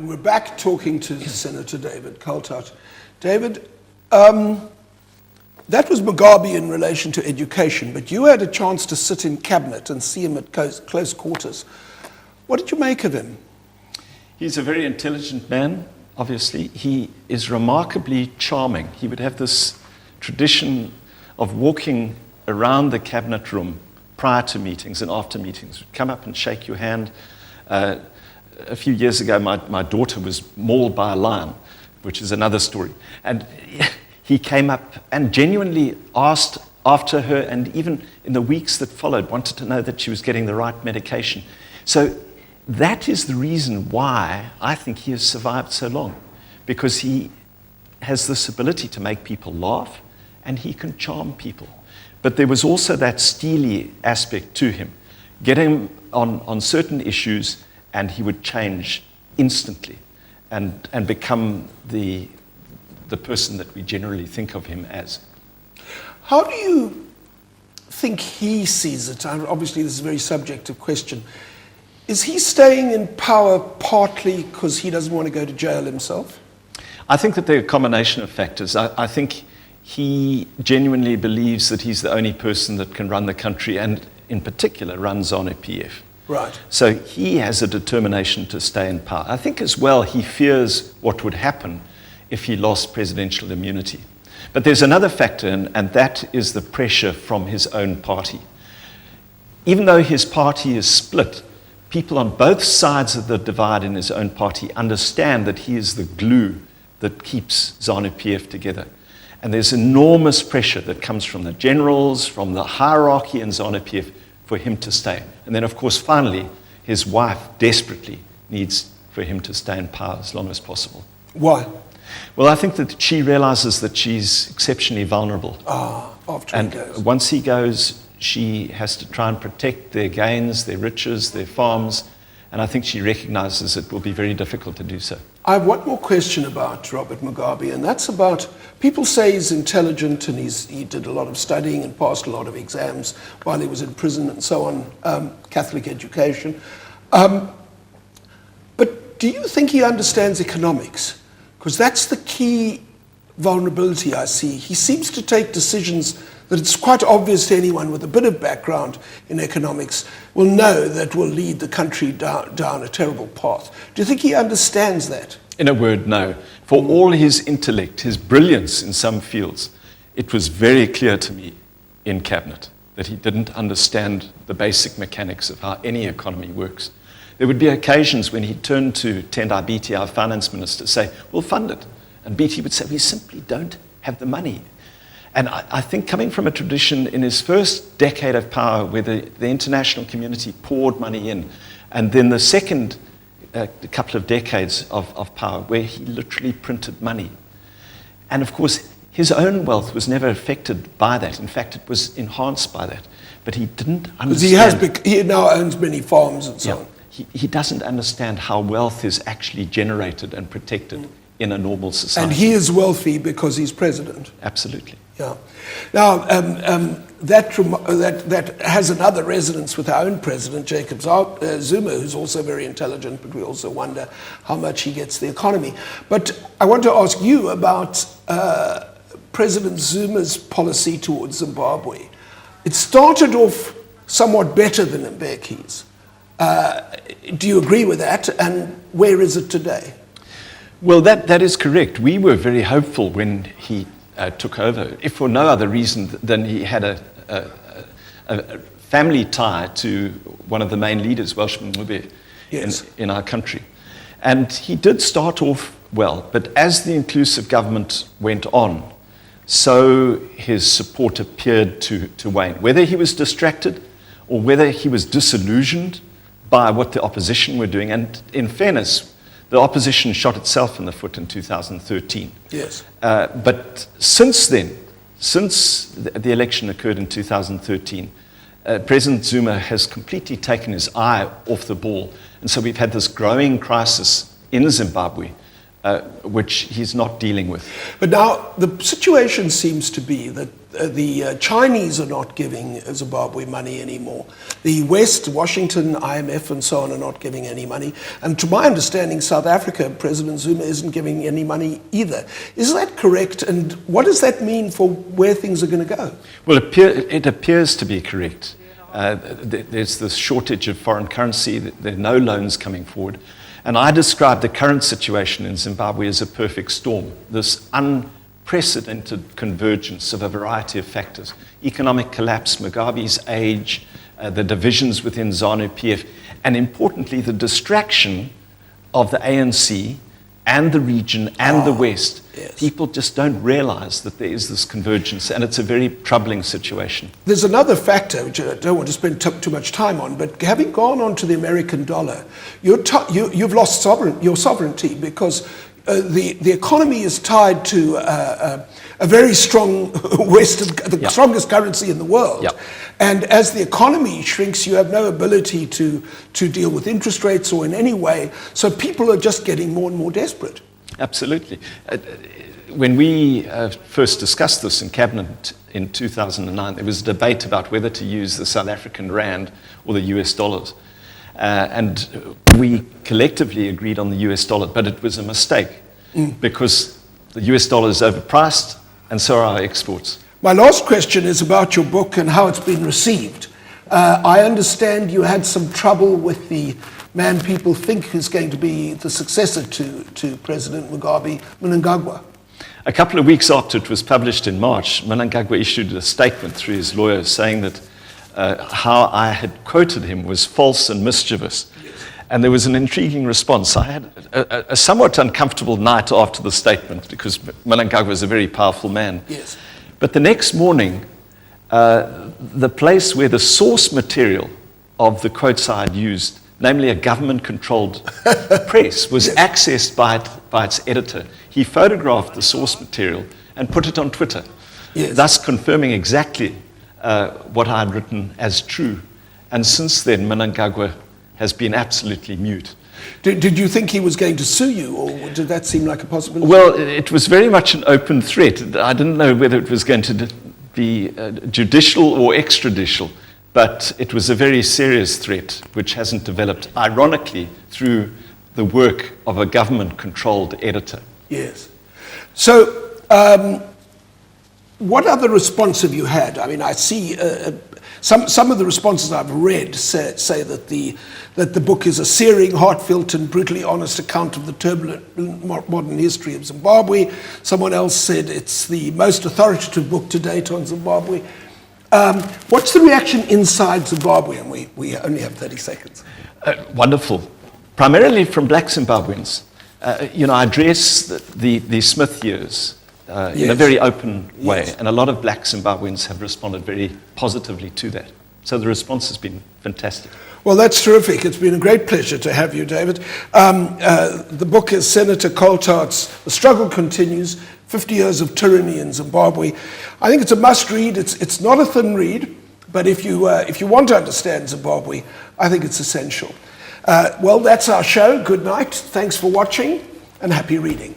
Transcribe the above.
And we're back talking to Senator David Coltart. David, that was Mugabe in relation to education, but you had a chance to sit in cabinet and see him at close quarters. What did you make of him? He's a very intelligent man, obviously. He is remarkably charming. He would have this tradition of walking around the cabinet room prior to meetings and after meetings. He'd come up and shake your hand. A few years ago, my daughter was mauled by a lion, which is another story. And he came up and genuinely asked after her, and even in the weeks that followed, wanted to know that she was getting the right medication. So that is the reason why I think he has survived so long, because he has this ability to make people laugh and he can charm people. But there was also that steely aspect to him. Get him on certain issues and he would change instantly and become the person that we generally think of him as. How do you think he sees it? Obviously, this is a very subjective question. Is he staying in power partly because he doesn't want to go to jail himself? I think that there are a combination of factors. I think he genuinely believes that he's the only person that can run the country, and in particular run ZANU-PF. Right. So he has a determination to stay in power. I think as well he fears what would happen if he lost presidential immunity. But there's another factor, and that is the pressure from his own party. Even though his party is split, people on both sides of the divide in his own party understand that he is the glue that keeps ZANU-PF together. And there's enormous pressure that comes from the generals, from the hierarchy in ZANU-PF for him to stay. And then, of course, finally, his wife desperately needs for him to stay in power as long as possible. Why? Well, I think that she realizes that she's exceptionally vulnerable. After he goes. And once he goes, she has to try and protect their gains, their riches, their farms, and I think she recognizes it will be very difficult to do so. I have one more question about Robert Mugabe, and that's about, people say he's intelligent and he did a lot of studying and passed a lot of exams while he was in prison and so on, Catholic education. But do you think he understands economics? Because that's the key vulnerability I see. He seems to take decisions that it's quite obvious to anyone with a bit of background in economics will know that will lead the country down a terrible path. Do you think he understands that? In a word, no. For all his intellect, his brilliance in some fields, it was very clear to me in cabinet that he didn't understand the basic mechanics of how any economy works. There would be occasions when he'd turn to Tendai Biti, our finance minister, say, we'll fund it. And Biti would say, we simply don't have the money. And I think coming from a tradition in his first decade of power where the international community poured money in, and then the second couple of decades of power where he literally printed money. And of course, his own wealth was never affected by that. In fact, it was enhanced by that. But he didn't understand. Because he now owns many farms and so on. He doesn't understand how wealth is actually generated and protected in a normal society. And he is wealthy because he's president. Absolutely. Yeah. Now, that has another resonance with our own president, Jacob Zuma, who's also very intelligent, but we also wonder how much he gets the economy. But I want to ask you about President Zuma's policy towards Zimbabwe. It started off somewhat better than Mbeki's. Do you agree with that? And where is it today? Well, that is correct. We were very hopeful when he took over, if for no other reason than he had a family tie to one of the main leaders, Welshman Mube, yes, in our country. And he did start off well, but as the inclusive government went on, so his support appeared to wane. Whether he was distracted or whether he was disillusioned by what the opposition were doing, and in fairness, the opposition shot itself in the foot in 2013. Yes. But since then, since the election occurred in 2013, President Zuma has completely taken his eye off the ball. And so we've had this growing crisis in Zimbabwe which he's not dealing with. But now the situation seems to be that the Chinese are not giving Zimbabwe money anymore. The West, Washington, IMF and so on are not giving any money. And to my understanding, South Africa, President Zuma isn't giving any money either. Is that correct? And what does that mean for where things are going to go? Well, it appears to be correct. There's this shortage of foreign currency. There are no loans coming forward. And I describe the current situation in Zimbabwe as a perfect storm, this unprecedented convergence of a variety of factors. Economic collapse, Mugabe's age, the divisions within ZANU-PF, and importantly, the distraction of the ANC and the region and the West. Yes. People just don't realize that there is this convergence, and it's a very troubling situation. There's another factor, which I don't want to spend too much time on, but having gone on to the American dollar, you've lost your sovereignty because the economy is tied to a very strong the strongest currency in the world. Yep. And as the economy shrinks, you have no ability to deal with interest rates or in any way. So people are just getting more and more desperate. Absolutely. When we first discussed this in Cabinet in 2009, there was a debate about whether to use the South African rand or the US dollars. And we collectively agreed on the US dollar, but it was a mistake because the US dollar is overpriced and so are our exports. My last question is about your book and how it's been received. I understand you had some trouble with the man people think is going to be the successor to President Mugabe, Mnangagwa. A couple of weeks after it was published in March, Mnangagwa issued a statement through his lawyers saying that how I had quoted him was false and mischievous. And there was an intriguing response. I had a somewhat uncomfortable night after the statement because Mnangagwa is a very powerful man. Yes. But the next morning, the place where the source material of the quotes I had used, namely a government-controlled press, was accessed by its editor. He photographed the source material and put it on Twitter, thus confirming exactly what I had written as true. And since then, Mnangagwa has been absolutely mute. Did you think he was going to sue you, or did that seem like a possibility? Well, it was very much an open threat. I didn't know whether it was going to be judicial or extrajudicial, but it was a very serious threat, which hasn't developed, ironically, through the work of a government-controlled editor. Yes. So, what other response have you had? I mean, I see some of the responses I've read say that the book is a searing, heartfelt, and brutally honest account of the turbulent modern history of Zimbabwe. Someone else said it's the most authoritative book to date on Zimbabwe. What's the reaction inside Zimbabwe? And we only have 30 seconds. Wonderful. Primarily from black Zimbabweans. I address the Smith years in a very open way, and a lot of black Zimbabweans have responded very positively to that. So the response has been fantastic. Well, that's terrific. It's been a great pleasure to have you, David. The book is Senator Coltart's The Struggle Continues, 50 Years of Tyranny in Zimbabwe. I think it's a must-read. It's not a thin read, but if you want to understand Zimbabwe, I think it's essential. Well, that's our show. Good night. Thanks for watching, and happy reading.